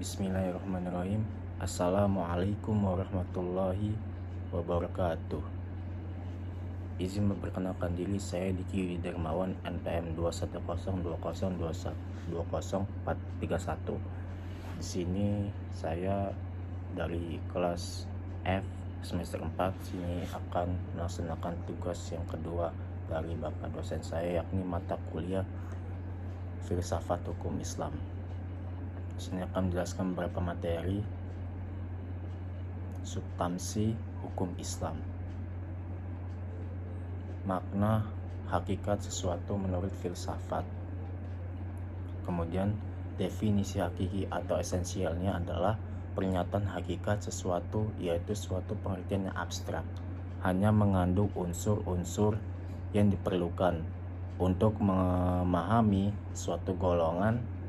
Bismillahirrahmanirrahim. Assalamualaikum warahmatullahi wabarakatuh. Izin memperkenalkan diri, saya Diki Dermawan, NPM 2102020212041. Di sini saya dari kelas F semester 4 sini akan melaksanakan tugas yang kedua dari Bapak dosen saya, yakni mata kuliah Filsafat Hukum Islam. Sini akan menjelaskan beberapa materi substansi hukum Islam, makna hakikat sesuatu menurut filsafat. Kemudian definisi hakiki atau esensialnya adalah pernyataan hakikat sesuatu, yaitu suatu pengertian yang abstrak, hanya mengandung unsur-unsur yang diperlukan untuk memahami suatu golongan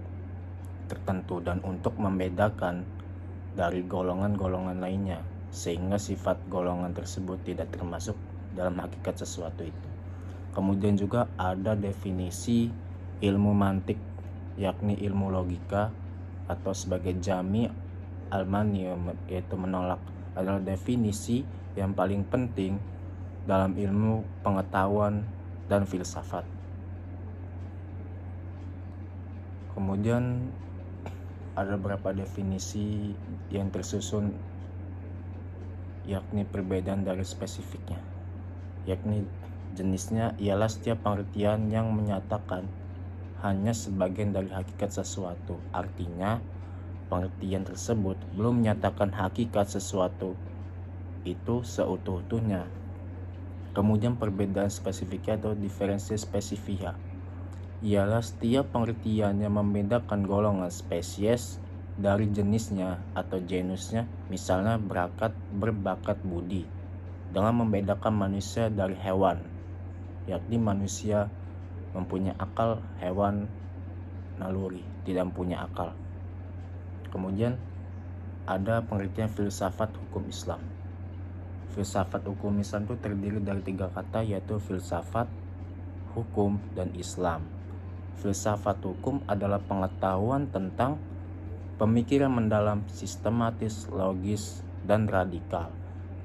tertentu dan untuk membedakan dari golongan-golongan lainnya, sehingga sifat golongan tersebut tidak termasuk dalam hakikat sesuatu itu. Kemudian juga ada definisi ilmu mantik, yakni ilmu logika atau sebagai jami al-mani, yaitu menolak, adalah definisi yang paling penting dalam ilmu pengetahuan dan filsafat. Kemudian ada beberapa definisi yang tersusun, yakni perbedaan dari spesifiknya, yakni jenisnya ialah setiap pengertian yang menyatakan hanya sebagian dari hakikat sesuatu. Artinya pengertian tersebut belum menyatakan hakikat sesuatu itu seutuh-utuhnya. Kemudian perbedaan spesifiknya atau diferensi spesifia ialah setiap pengertian yang membedakan golongan spesies dari jenisnya atau genusnya, misalnya berbakat budi, dengan membedakan manusia dari hewan, yakni manusia mempunyai akal, hewan naluri tidak mempunyai akal. Kemudian ada pengertian filsafat hukum Islam. Filsafat hukum Islam itu terdiri dari 3 kata, yaitu filsafat, hukum, dan Islam. Filsafat hukum adalah pengetahuan tentang pemikiran mendalam, sistematis, logis, dan radikal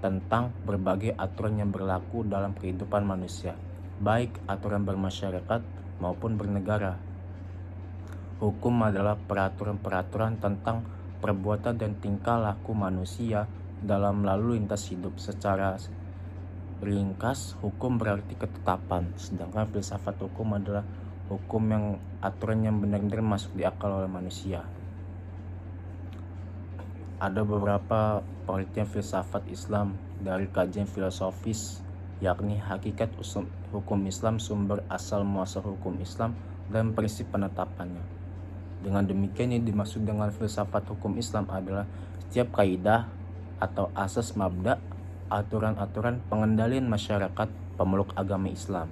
tentang berbagai aturan yang berlaku dalam kehidupan manusia, baik aturan bermasyarakat maupun bernegara. Hukum adalah peraturan-peraturan tentang perbuatan dan tingkah laku manusia dalam lalu lintas hidup. Secara ringkas, hukum berarti ketetapan, sedangkan filsafat hukum adalah hukum yang aturan yang benar-benar masuk di akal oleh manusia. Ada beberapa pengertian filsafat Islam dari kajian filosofis, yakni hakikat hukum Islam, sumber asal muasal hukum Islam, dan prinsip penetapannya. Dengan demikian, yang dimaksud dengan filsafat hukum Islam adalah setiap kaidah atau asas mabda, aturan-aturan pengendalian masyarakat pemeluk agama Islam.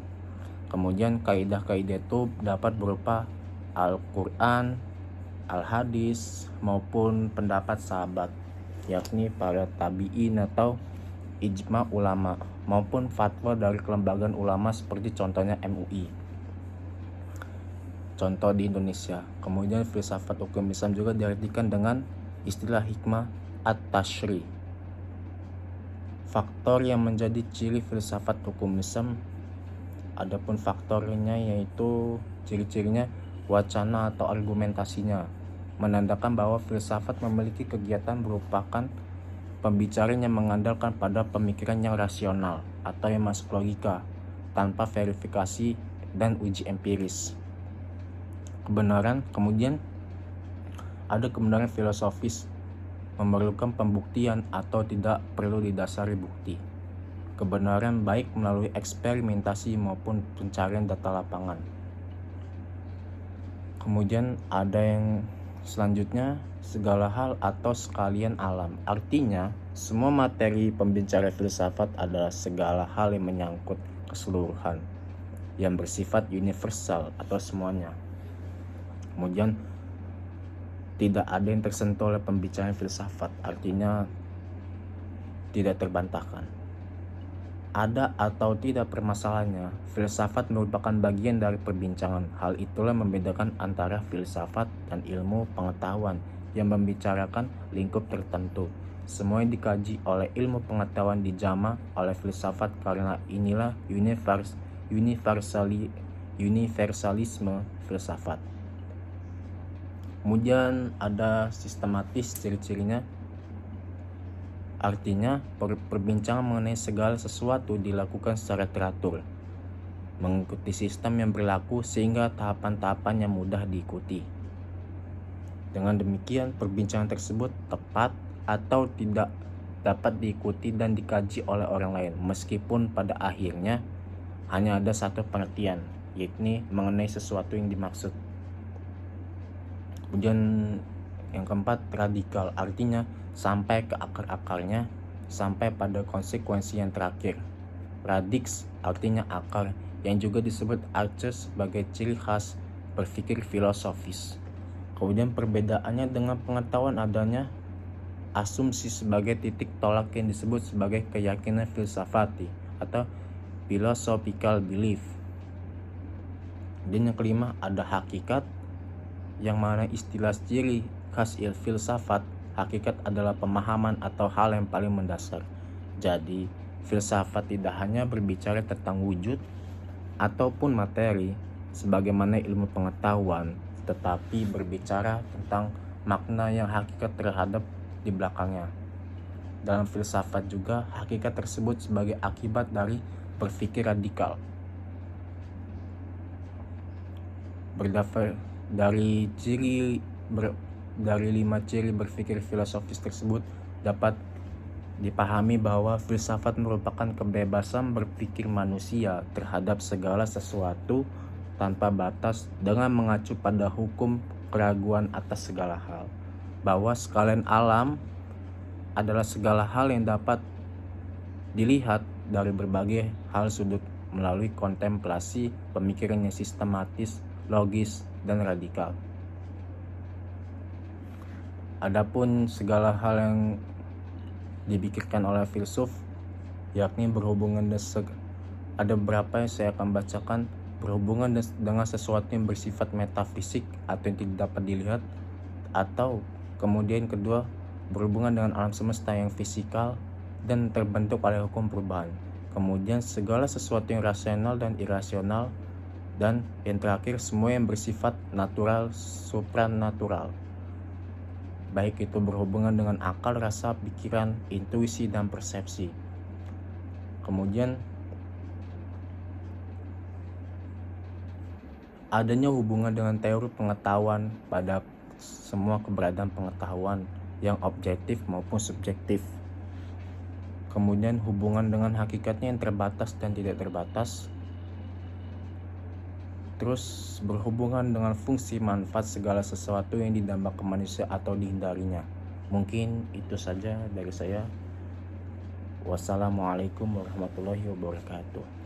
Kemudian kaidah-kaidah itu dapat berupa Al-Quran, Al-Hadis, maupun pendapat sahabat, yakni para tabi'in atau ijma ulama, maupun fatwa dari kelembagaan ulama seperti contohnya MUI, contoh di Indonesia. Kemudian filsafat hukum Islam juga diartikan dengan istilah hikmah at-tashri. Faktor yang menjadi ciri filsafat hukum Islam, adapun faktornya yaitu ciri-cirinya wacana atau argumentasinya, menandakan bahwa filsafat memiliki kegiatan merupakan pembicaraan yang mengandalkan pada pemikiran yang rasional atau yang masuk logika tanpa verifikasi dan uji empiris. Kemudian ada kebenaran filosofis, memerlukan pembuktian atau tidak perlu didasari bukti. Kebenaran baik melalui eksperimentasi maupun pencarian data lapangan. Kemudian ada yang selanjutnya, segala hal atau sekalian alam. Artinya, semua materi pembicara filsafat adalah segala hal yang menyangkut keseluruhan, yang bersifat universal atau semuanya. Kemudian, tidak ada yang tersentuh oleh pembicaraan filsafat, artinya tidak terbantahkan. Ada atau tidak permasalahannya, filsafat merupakan bagian dari perbincangan. Hal itulah membedakan antara filsafat dan ilmu pengetahuan yang membicarakan lingkup tertentu. Semua dikaji oleh ilmu pengetahuan dijama oleh filsafat, karena inilah universalisme filsafat. Kemudian ada sistematis, ciri-cirinya. Artinya, perbincangan mengenai segala sesuatu dilakukan secara teratur, mengikuti sistem yang berlaku sehingga tahapan-tahapannya mudah diikuti. Dengan demikian, perbincangan tersebut tepat atau tidak dapat diikuti dan dikaji oleh orang lain, meskipun pada akhirnya hanya ada satu pengertian, yakni mengenai sesuatu yang dimaksud. Kemudian yang keempat, radikal, artinya sampai ke akar-akarnya, sampai pada konsekuensi yang terakhir. Radix artinya akar, yang juga disebut arches sebagai ciri khas berpikir filosofis. Kemudian perbedaannya dengan pengetahuan adanya asumsi sebagai titik tolak yang disebut sebagai keyakinan filsafati atau philosophical belief. Dan yang kelima ada hakikat, yang mana istilah ciri khas filsafat. Hakikat adalah pemahaman atau hal yang paling mendasar. Jadi filsafat tidak hanya berbicara tentang wujud ataupun materi sebagaimana ilmu pengetahuan, tetapi berbicara tentang makna yang hakikat terhadap di belakangnya. Dalam filsafat juga, hakikat tersebut sebagai akibat dari berpikir radikal. Dari 5 ciri berpikir filosofis tersebut dapat dipahami bahwa filsafat merupakan kebebasan berpikir manusia terhadap segala sesuatu tanpa batas dengan mengacu pada hukum keraguan atas segala hal, bahwa sekalian alam adalah segala hal yang dapat dilihat dari berbagai hal sudut melalui kontemplasi pemikiran yang sistematis, logis, dan radikal. Adapun segala hal yang dipikirkan oleh filsuf, yakni berhubungan ada beberapa yang saya akan bacakan, berhubungan dengan sesuatu yang bersifat metafisik atau yang tidak dapat dilihat, atau kemudian kedua berhubungan dengan alam semesta yang fisikal dan terbentuk oleh hukum perubahan. Kemudian segala sesuatu yang rasional dan irasional, dan yang terakhir semua yang bersifat natural, supranatural, baik itu berhubungan dengan akal, rasa, pikiran, intuisi, dan persepsi. Kemudian adanya hubungan dengan teori pengetahuan pada semua keberadaan pengetahuan yang objektif maupun subjektif. Kemudian hubungan dengan hakikatnya yang terbatas dan tidak terbatas. Terus berhubungan dengan fungsi manfaat segala sesuatu yang didambakan manusia atau dihindarinya. Mungkin itu saja dari saya. Wassalamualaikum warahmatullahi wabarakatuh.